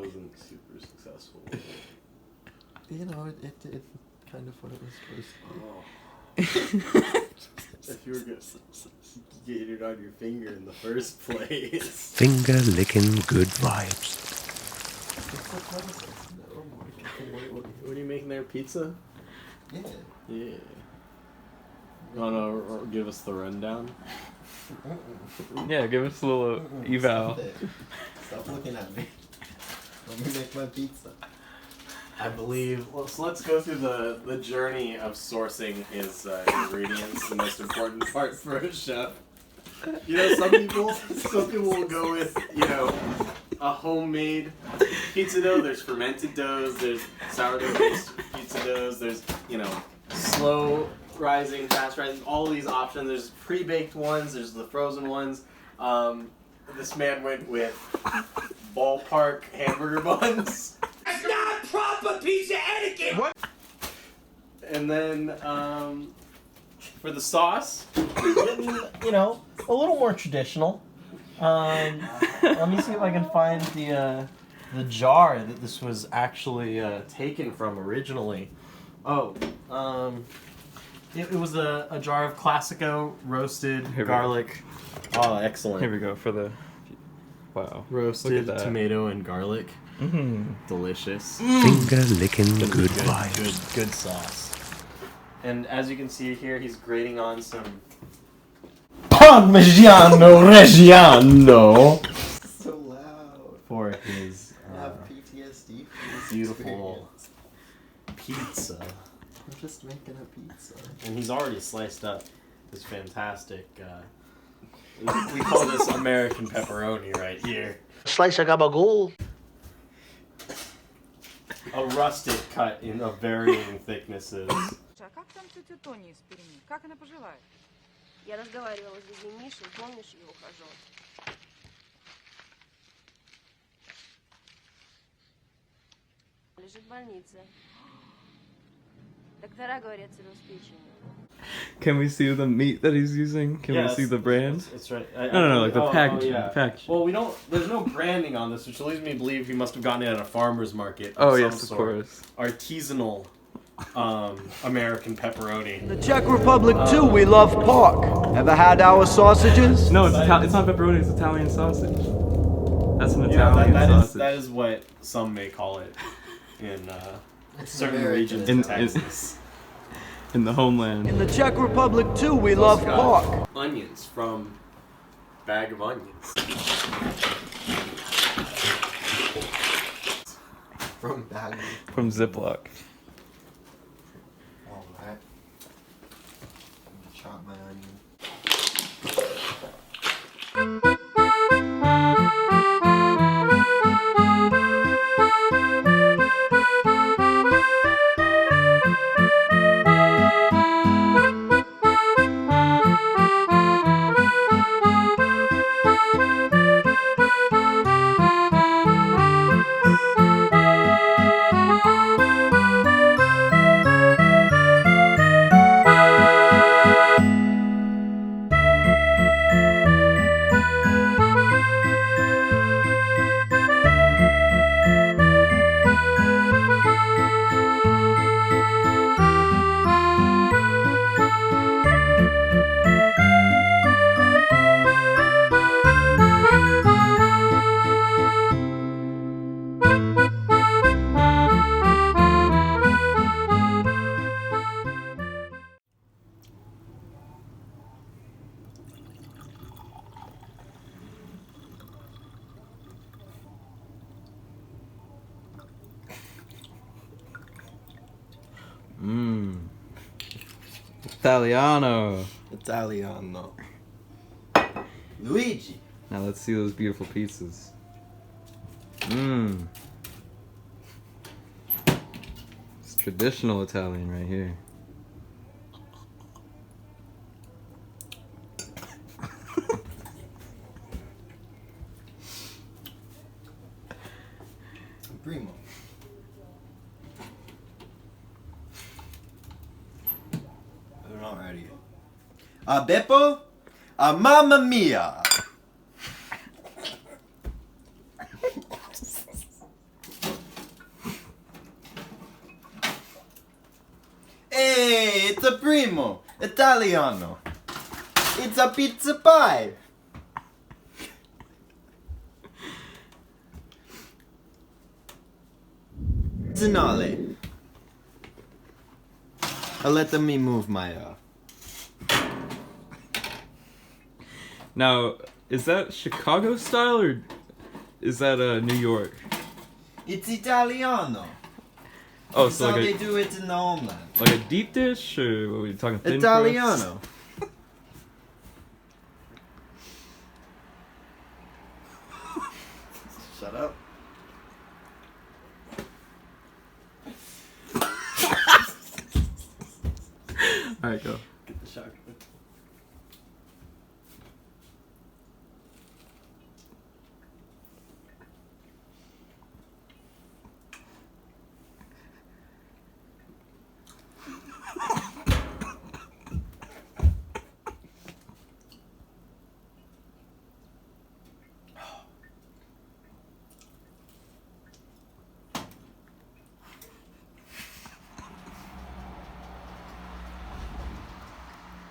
wasn't super successful. You know, it kind of what it was supposed to be. If you were getting it on your finger in the first place. Finger licking good vibes. What are you making there? Pizza? Yeah. Yeah. You wanna give us the rundown? Yeah, give us a little eval. Stop looking at me. Let me make my pizza. I believe. Well, so let's go through the journey of sourcing his ingredients. The most important part for a chef. You know, some people will go with a homemade pizza dough. There's fermented doughs. There's sourdough-based pizza doughs. There's slow rising, fast rising. All these options. There's pre-baked ones. There's the frozen ones. This man went with ballpark hamburger buns. That's not proper pizza etiquette! What? And then, for the sauce, getting, a little more traditional. Let me see if I can find the jar that this was actually taken from originally. It was a jar of Classico roasted garlic. Oh, excellent. Here we go for the... Wow. Roasted tomato and garlic. Delicious. Finger licking good vibes. Good sauce. And as you can see here, he's grating on some Parmigiano Reggiano So loud. for his I have PTSD from this beautiful experience. pizza. I'm just making a pizza. And he's already sliced up this fantastic, we call this American pepperoni right here. Slice of gabagool. A rustic cut in of varying thicknesses. А как там тетя Тоня из Перми? Как она поживает? Я разговаривала с дядей Мишей, помнишь его ухажер? Лежит в больнице. Доктора говорят, цирроз печени. Can we see the meat that he's using? Can we see the brand? It's right. No, like the packaging. yeah. The packaging. Well, we don't. There's no branding on this, which leads me to believe he must have gotten it at a farmer's market. Oh of yes, some of sort. course. Artisanal, American pepperoni. In the Czech Republic too, we love pork. Ever had our sausages? No, it's not pepperoni. It's Italian sausage. That's an Yeah, Italian sausage. that is what some may call it in certain American regions in of Texas. In the homeland. In the Czech Republic too, we love pork. Onions from Bag of Onions. From Baggy. From Ziploc. Alright. I'm gonna chop my onion. Italiano. Italiano. Luigi. Now let's see those beautiful pizzas. It's traditional Italian right here. Primo. They're not ready yet. Beppo? Mamma mia! Pizza Primo, Italiano. It's a pizza pie. Zinale. Let me move my Now, is that Chicago style or is that New York? It's Italiano. Oh, That's so how like they a do it in the homeland. like a deep dish, or what are we talking? Thin crust? Italiano. Shut up. All right, go. Get the shotgun.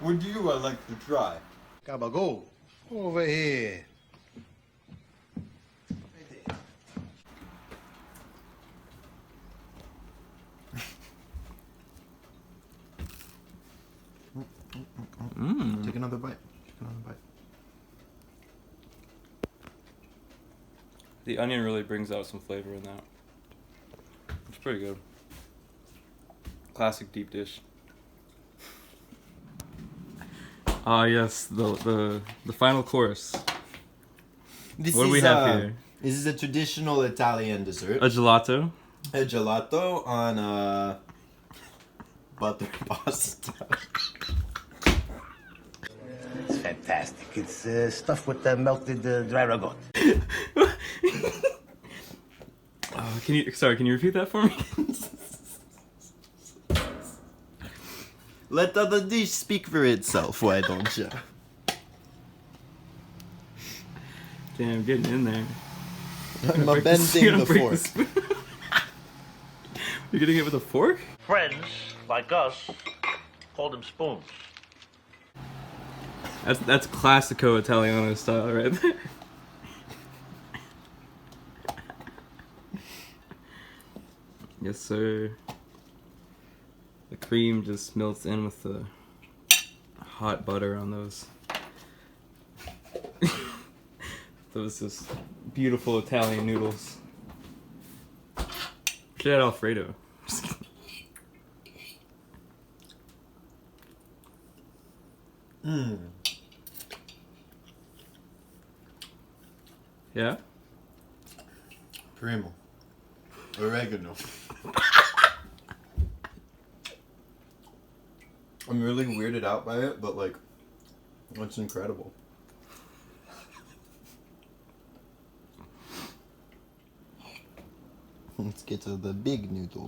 Would you like to try? Gabagool. Over here. Take another bite. Take another bite. The onion really brings out some flavor in that. It's pretty good. Classic deep dish. Ah, yes, the final course. This What do we have here? This is a traditional Italian dessert. A gelato. A gelato on butter pasta. It's fantastic. It's stuffed with melted dry ragout. Can you repeat that for me? Let the dish speak for itself, why don't you? Damn, getting in there. I'm Break bending the break fork. spoon. You're getting it with a fork? Friends, like us, called them spoons. That's classico Italiano style right there. Yes, sir. The cream just melts in with the hot butter on those. Those just beautiful Italian noodles. Should add Alfredo. Just kidding. Yeah? Primo. Oregano. I'm really weirded out by it, but like, it's incredible. Let's get to the big noodle.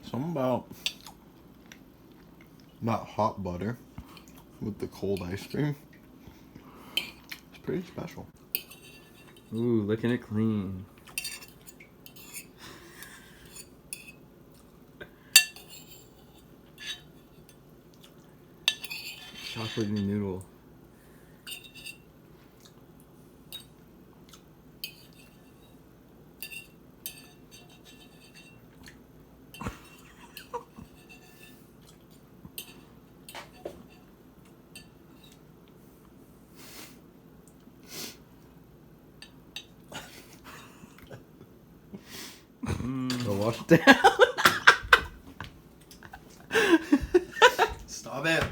Something about hot butter with the cold ice cream. It's pretty special. Ooh, licking it clean. Chocolatey noodle. Go wash it down. Stop it.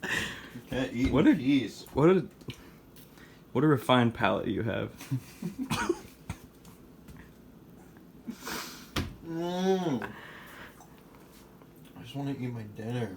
You can't eat What in a- peace. What a refined palate you have. I just want to eat my dinner.